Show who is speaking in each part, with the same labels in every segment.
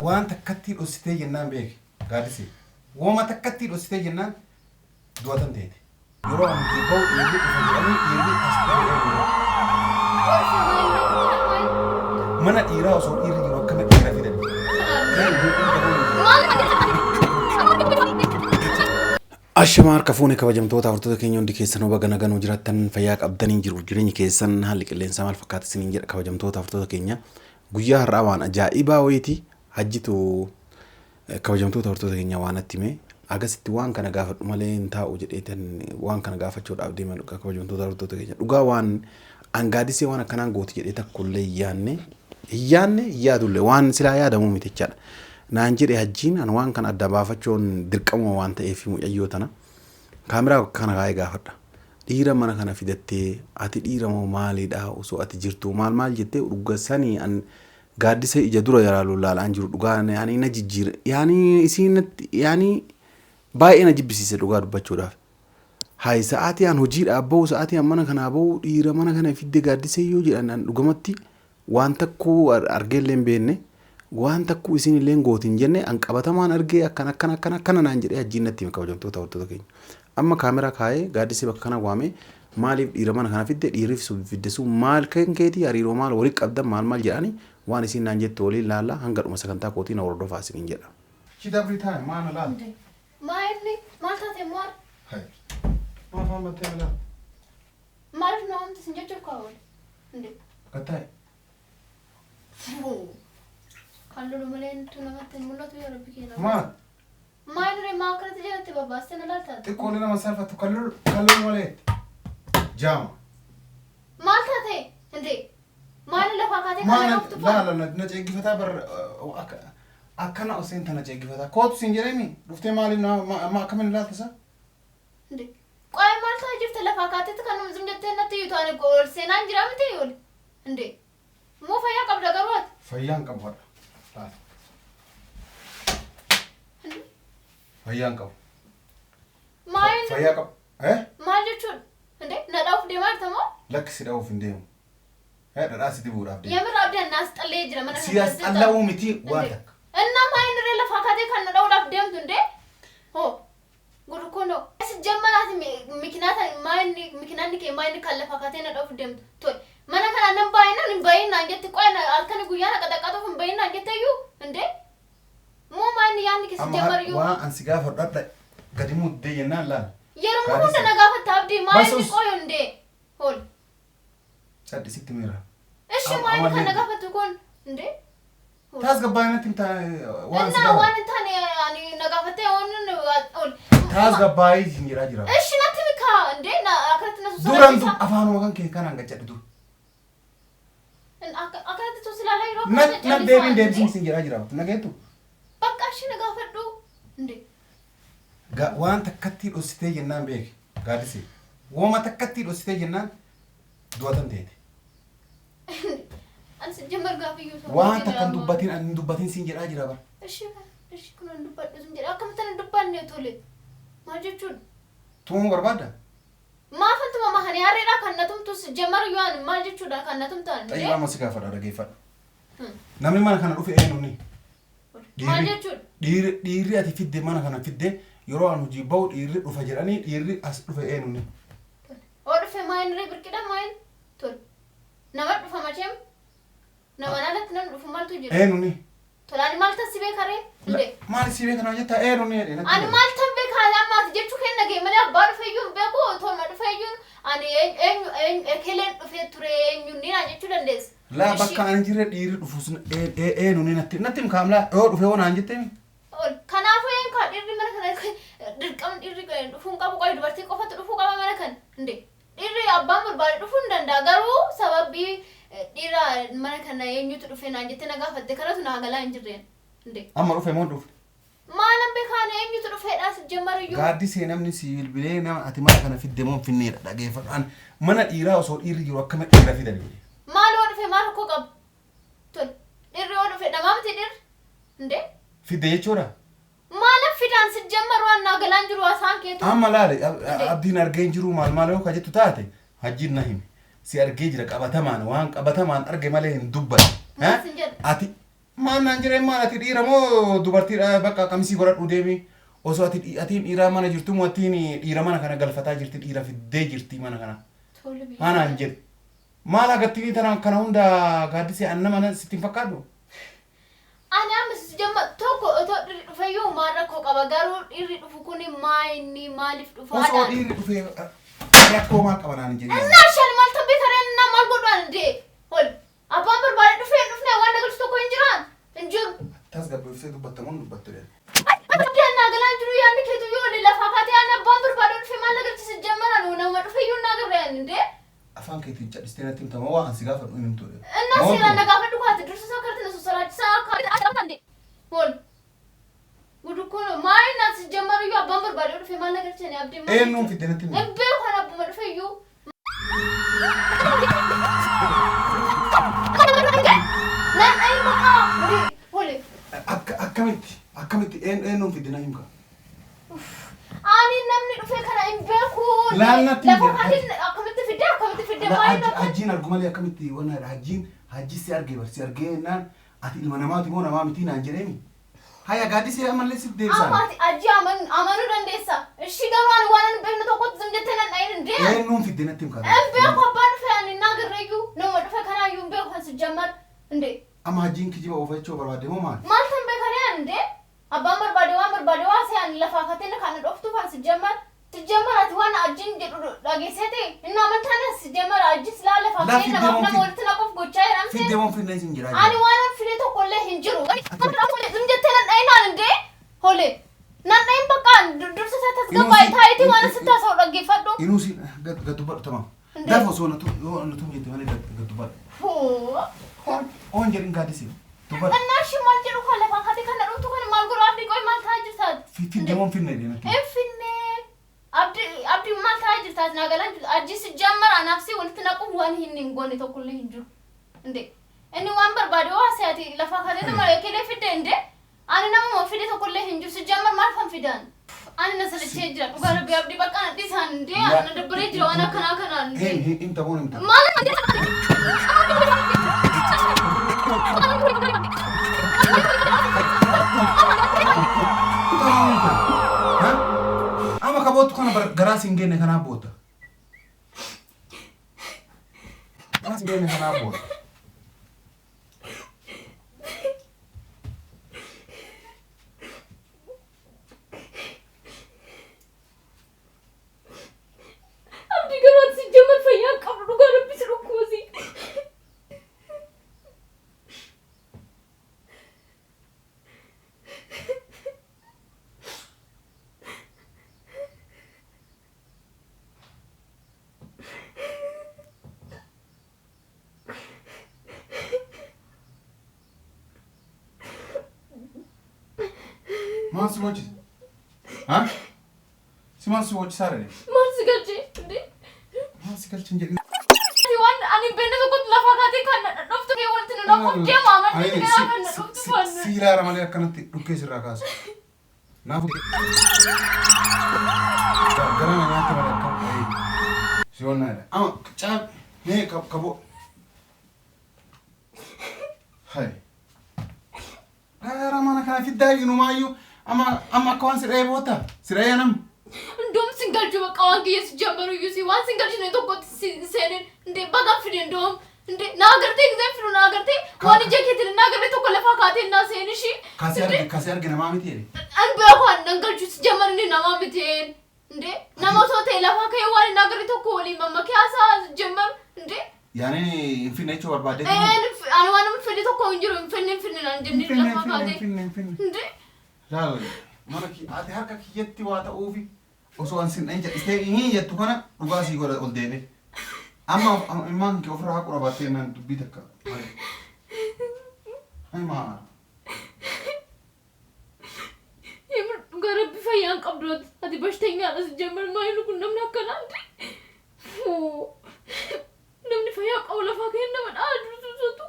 Speaker 1: وان تكتي أستي جنان بيك gaadisee وما تكتي أستي جنان دواتن تيتي yeroo an jibboo dhiirri dhufa jedhanii dhiirri as ta'e mana dhiiraa osoo dhiirri jiru akkana dhiira fidan Ashama harka fuune kabajamtoota hordoftoota keenya hundi keessanuu baga nagaan jiraattan fayyaa qabdanii jiru jireenyi keessan haalli qilleensaa maal fakkaata isiniin jedha kabajamtoota hordoftoota keenya guyyaa har'aa waan ajaa'ibaa wayiiti hajjitu kabajamtoota hordoftoota keenya waan attime agasitti waan kana gaafadhu malee hin taa'u jedheetan waan kana gaafachuudhaaf deeman kabajamtoota hordoftoota keenya dhugaa waan gaadisee waan akkanaan gooti jedhee takkullee iyyaanne yaadullee waan silaa yaadamu mitichaadha naan jedhe hajjiin an waan kana adda baafachuun dirqama waan ta'eef mucayyoo tana kaameraa kana gaa'ee gaafadha dhiira mana kana fidattee ati dhiira moo maalidha osoo ati jirtu maal jettee dhugasanii an gaadisee ija dura yaraaluu laalaan jiru dhugaa yaani na jijjiira yaani isiinatti yaani baay'ee na jibbisiise dhugaa dubbachuudhaaf haay sa'aatii an hojiidha abboo sa'aatii an mana kana abboo dhiira mana kana fidde gaadisee yoo jedhan dhugamatti waan takkuu argeellee hin beenne waan takkuu isin illee gootiin jenne an qabatamaan argee akkana naan jedhee hajjiin natti kabajamtoota hordoftoota keenya amma kaameraa kaa'ee gaadisee bakka kana waamee maaliif dhiira mana kana fidde dhiiriif fiddesu maal kan keetii hariiroo maal walii qabdan maal jedhanii waan isin naan jettu waliin laalla hanga dhuma sagantaa kootiin hordofaa isiniin jedha. Shit every time maana laal.
Speaker 2: Maal taate maal?
Speaker 1: Hai. Maal faan battee laal.
Speaker 2: Maaliif na wanti isin jechuuf kaawwale? Inde.
Speaker 1: Gattaa'e.
Speaker 2: Kalluu malee tu namatti mul'atu yoo rabbi keenya.
Speaker 1: Maal?
Speaker 2: Maaliree maa akkanatti jalatti babbaastee na laaltaate?
Speaker 1: Xiqqoolee nama salphatu kalluu malee jaama.
Speaker 2: Maal taate? Inde. Maali lafa kaatee
Speaker 1: kana dhuftu fa? Laala na ceeggifataa bar akkana oseen tana ceeggifataa kootu siin jedhemi dhuftee maaliif ma akkamiin ilaaltisa?
Speaker 2: Inde. Qo'ee maal ta'aa jirte lafa kaateetti kan nuti jettee natti yuutu ani gool seenaan jira miti yooli. Inde. Moo fayyaa qabda garuu ati?
Speaker 1: Fayyaan qabu hadha. Laala. Fayyaan qabu.
Speaker 2: Maal?
Speaker 1: Fayyaa qabu.
Speaker 2: Maal jechuudha? Inde. Na dhaaf deemaa jirta moo?
Speaker 1: Lakkisi dhaaf hin deemu. Dhadhaa si dibuudhaaf deemu.
Speaker 2: Yamir abdin naas xallee jira mana kana.
Speaker 1: Siyaas xallawuu miti waan takka.
Speaker 2: Innaa maayini ree lafa kaatee kan na dhaaf deemtu inde? Hoo. Gurkundo. Asi jammanaati mikinaanni kee maayini kan lafa kaatee na dhaaf deemtu. Tole. Mana kana nan baay'inaan jetti qo'ee halkani guyyaa na qaxaqatuuf hin baay'inaan jetteeyyuu inde? Moo maayini yaanni keessa jammariyyuu?
Speaker 1: Waan ansi gaafa dhadha gadi muddee jennaan laala.
Speaker 2: Yeroo hunda na gaafatta abdii maayini qo'ee inde? Hol.
Speaker 1: Sadisitti mira.
Speaker 2: Eshi maayini kan na gaafatu kun inde?
Speaker 1: Taas gabbaayinatti waan si
Speaker 2: gaafa. Waan taane ani na gaafattee ol.
Speaker 1: Taas gabbaayii hin jira.
Speaker 2: Eshi natti mika inde na akkanatti na susuu.
Speaker 1: Duran tu afaanuma kan kee kanaan gachadhu dur.
Speaker 2: Akkanatti tu silaalaa yeroo
Speaker 1: na deebiin sin jira. Nageetu.
Speaker 2: Bakka eshi na gaafadhu inde.
Speaker 1: Waan takkatti dhositee jennaan beeki gaadisee. Wooma takkatti dhositee jennaan duwatan teeti.
Speaker 2: Ani sejambar gaafiyyuu ta'u.
Speaker 1: Waan takkan dubbatiin siin jedhaa jira bara.
Speaker 2: Eshi kun an dubbadhu sin jedha akkamitti an dubbanne tole. Maal jechuudha?
Speaker 1: Tumuu barbaadda?
Speaker 2: Maafantuma mahani harreedhaa kan na tumtus jammar yoo ani maal jechuudha kan na tumtaan.
Speaker 1: Xayyibaa masi gaafadha dhageeffadha. Namni mana kana dhufe eenyuuni?
Speaker 2: Maal jechuudha?
Speaker 1: Dhiirri ati fidde mana kana fidde yeroo an hojii bahu dhiirri dhufa jedhanii dhiirri as dhufe eenyuuni?
Speaker 2: Oo dhufe maayin ree birqidha maayin? Tole. Nama dhufa macheem? Nama nalatti nan dhufu maaltu jira?
Speaker 1: Eenyuuni?
Speaker 2: Tole ani maal tassi beekare?
Speaker 1: Maali si beekana jetta eenyuuni?
Speaker 2: Ani maal tan beekare ammaati jechuu kenna gee malee abbaa dhufeeyyuu beeku tolma dhufeeyyuun ani ekeleen dhufee ture eenyuuni naan jechuu dandeessa.
Speaker 1: Laa bakka ani jirre dhiirri dhufuus eenyuuni natti mkaamlaa yoo dhufe yoo naan jettee mi?
Speaker 2: Kanaafuu een kaa dhiirri mana kana dirqama dhiirri dhufuun qabu qoy dubartii qofatu dhufuu qaba mana kana inde. Dhiirri abbaan barbaade dhufuu hin danda'a garuu sababii dhiira mana kana eenyutu dhufe naan jettee na gaafatte kanatu naa galaa hin jirreen inde.
Speaker 1: Amma dhufe moo dhufe?
Speaker 2: Maalan beekaane eenyutu dhufeedhaas jammariyyuu.
Speaker 1: Gaaddisee namni si bilbilee nama ati mana kana fidde moo finneedha dhageeffadhaan mana dhiiraa osoo dhiirri jiru akkama dhiira fidanii.
Speaker 2: Maal yoo dhufe maal rakkoo qabu? Tole dhiirri yoo dhufe namaa miti dhiirri inde.
Speaker 1: Fidde jechuudha?
Speaker 2: Maalan fidaan si jammaru waan naa galaan jiru asaan keetu.
Speaker 1: Amma laale abdiin argeen jiru maal yoo ka jettu taate hajjiin na hime. si argee jira qabatamaan waan qabatamaan arge malee hin dubban. Ati maan naan jireen maan ati dhiira moo dubartiidha bakka qamisii godhadhu deemi osoo atiin dhiiraa mana jirtu moo atiin dhiira mana kana galfataa jirti dhiira fiddee jirti mana kana. Maanaan jedhe maal agartanii tana kana hunda gaaddisee anna mana sittiin fakkaadhu.
Speaker 2: Ani amma jamma tokko otoo dhiirri dhufe yoo maal rakkoo qaba garuu dhiirri dhufu kuni maayinni maaliif dhufaadhaan.
Speaker 1: Osoo dhiirri dhufe rakkoo maal qaba naan jedhe.
Speaker 2: Innaa shan maal tabbee kareen naa maal godhaan dee hol abbaan barbaade dhufee dhufnee waan nagalchu tokko hin jiraan hin jiru.
Speaker 1: Tasgabbeessee dubbattamuun dubbattu dee.
Speaker 2: Addaan naa galaan jiru yaadni keetu yoo lafaa kaatee ani abbaan barbaade dhufee maal nagalchise jammaraan nama dhufe iyyuu naa garreen dee.
Speaker 1: Afaan keetiin cadhistee natti himtama waan si gaafadhu hin himtu.
Speaker 2: Innaa seeraan na gaafadhu kaate dursa isaa kartina sosoraachisaa akka hol gudukkoon maayii naas jammaru iyyuu abbaan barbaade dhufe maal nagalchine abdiin maal.
Speaker 1: Eenyuun fidde natti himta.
Speaker 2: Ebbee kan abbuma dhufe iyyuu. Naan ayi maqaa hole.
Speaker 1: Akkamitti eenyuun fidde na himka.
Speaker 2: Ani namni dhufe kana hin beeku.
Speaker 1: Laannatti
Speaker 2: lafa katiin akkamitti fidde maayii naaf.
Speaker 1: Hajjiin argu malee akkamitti wanna hajji si argee barsi argee naan ati ilma namaati moo namaa miti naan jedheemi. Haya gaaddisee ammallee siif deebisaan.
Speaker 2: Amaati ajji amanuu dandeessa. Ishii garuu ani waan hin beekne tokkotti zim jettee nan dhayin hin deemu.
Speaker 1: Eenyuun fidde natti himka.
Speaker 2: Hin beeku abbaan dhufe ani naa garreeyyuu nama dhufe kanaayyuu hin beeku kan si jammar hinde.
Speaker 1: Amma hajjiin kijiba oofachuu barbaade moo maali?
Speaker 2: Maal tan beekanii ani hinde abbaan barbaade waa se ani lafaa kateen kana dhoftu kan si jammar ati waan ajjiin jedhu dhageessete inni amantaan si jammar ajjis laa lafaa kateen nama walitti naquuf gochaa jedhamte.
Speaker 1: Fidde moo fidne sin jira.
Speaker 2: Ani waan fide tokkollee hin jiru. Zim jettee nan dhayin aan hinde hole nan dhayin bakka dursa isaa tasgabbaa'ee taayitii waan asitti haasa'u dhaggeeffadhu.
Speaker 1: Inuusi gaddubadhu tamam. Gaafa osoo natu jette malee gaddubadhu. On jedhin gaaddisee.
Speaker 2: Innaa shi maal jedhu kan lafaa kaatee kana dhuftu kan maal godhu abdii qoy maal ta'aa jirtaati.
Speaker 1: Fidde moo finne deematti.
Speaker 2: Hin finne abdii maal ta'aa jirtaati naa galaan ajjisi jammara anaafsi walitti naquuf waan hin goone tokkollee hin jiru. Inde inni waan barbaade waa se'ati lafaa kaatee nama ekelee fidde inde ani nama fide tokkollee hin jiru si jammar maal kan fidan. Ani na salachee jira dhugaa rabbi abdii bakka na dhisaan inde ana dabbaree jira waan akkanaa kanaan inde.
Speaker 1: Himta moo himta. Ama kabootu kana garaa siin genne kanaa boota. Garaa siin genne kanaa boota.
Speaker 2: Abdii garaan si jammar fayyaa qabdu dhugaa rabbi si dhukkuusi.
Speaker 1: Maal si gochise? Haa? Si maal si gochisaare?
Speaker 2: Maal si galchee inde.
Speaker 1: Maal si galchin jedhin?
Speaker 2: Waan ani beekne tokkotti lafaa kaatee kan dhuftu kee wanti nu dhaquuf deema amantii kee kan dhuftu fanna.
Speaker 1: Si ilaala malee akkanatti dhukkee sirraa kaasu. Naafu gara na nyaatti malee akkam si onnaadha. Ama caab mee kaboo. Hai. Gara mana kana fiddaa inumayyuu amma akka waan si dhahee boota si dhahee nam.
Speaker 2: Ndom singal juba kawan kiyya si jambaru yusi waan singal shine tokkotti seeneen inde baga fide ndom inde naagarte gizeen fidu naagarte waan ija keetiin naagarte tokko lafaa kaatee naa seeni shi.
Speaker 1: Kasi arge namaa miti jedhe.
Speaker 2: An beeku an dangalchu si jambar inni namaa miteen inde nama osoo ta'e lafaa ka'ee waan naagarte tokko waliin mammakee haasaa jambar inde.
Speaker 1: Yaani hin finne jechuu barbaadde.
Speaker 2: Ani waan namni fedhe tokko hin jiru hin finne naan jennee lafaa kaatee. Inde.
Speaker 1: Laal mana ati harka kiyyatti waa ta'uufi. Osoo an sin dhanja istee hin jettu kana dhugaa sii godha ol deeme. Amma ilmaan kee ofirraa haquu dhabattee naan dubbii takka. Hai maa.
Speaker 2: Yemma dhugaa rabbi fayyaan qabdooti. Ati bashteenyaadha si jambar maayilu kun namni akkanaa ande. Namni fayyaa qabu lafaa kee nama dhaa dursuutu.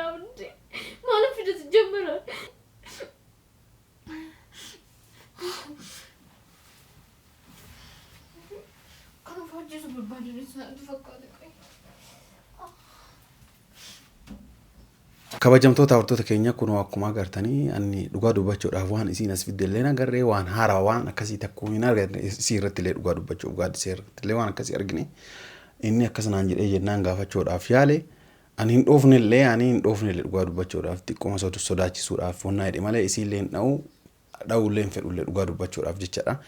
Speaker 2: abdi. Malu fidu sejamara. Kan fajr berbanding dengan fakkat.
Speaker 1: Kabajamtoota hordoftoota keenya kunoo akkuma agartanii ani dhugaa dubbachuudhaaf waan isiin as fiddellee agarree waan haaraa waan akkasii takkuu hin argine isii irratti illee dhugaa dubbachuuf gaadisee irratti illee waan akkasii argine inni akkasanaan jedhee jennaan gaafachuudhaaf yaale ani hin dhoofnellee dhugaa dubbachuudhaaf xiqquma sodaachisuudhaaf wannaa jedhe malee isii illee hin dha'ullee hin fedhullee dhugaa dubbachuudhaaf jechaadha.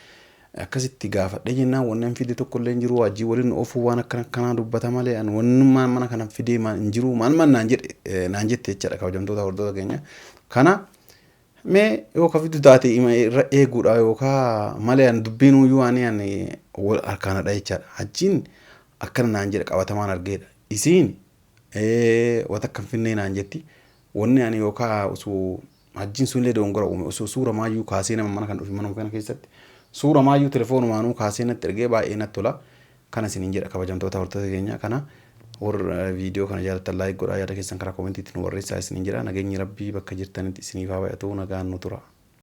Speaker 1: Akkasitti gaafadhe jennaan wannan fide tokko illee hin jiru wajjii waliin oofuu waan akkanaa dubbata malee an wannummaan mana kana fidee hin jiru maal naan jette jechaadha kabajamtoota hordoftoota keenya. Kana mee yoo ka fidu taate irra eeguudha yookaan malee an dubbiin uyyuu ani wal harkaanadha jechaadha. Hajjiin akkana naan jedha qabatamaan argeedha. Isiin wata akkan finnee naan jetti wanni ani yookaan osoo hajjiin sun illee dongora uume osoo suura maayyuu kaasee nama mana kan dhufi mana kana keessatti. Suura maayyuu telefoonumaanuu kaasee natti ergee baay'ee natti tola. Kana isiniin jedha kabajamtoota hordoftoota keenya. Kana warra viidiyoo kana jaallattan laayik godhaa yaada keessan karaa koomentiitti nu barreessaa isiniin jedha. Nageenyi Rabbii bakka jirtanitti isiniif haa baay'atu nagaan nu tura.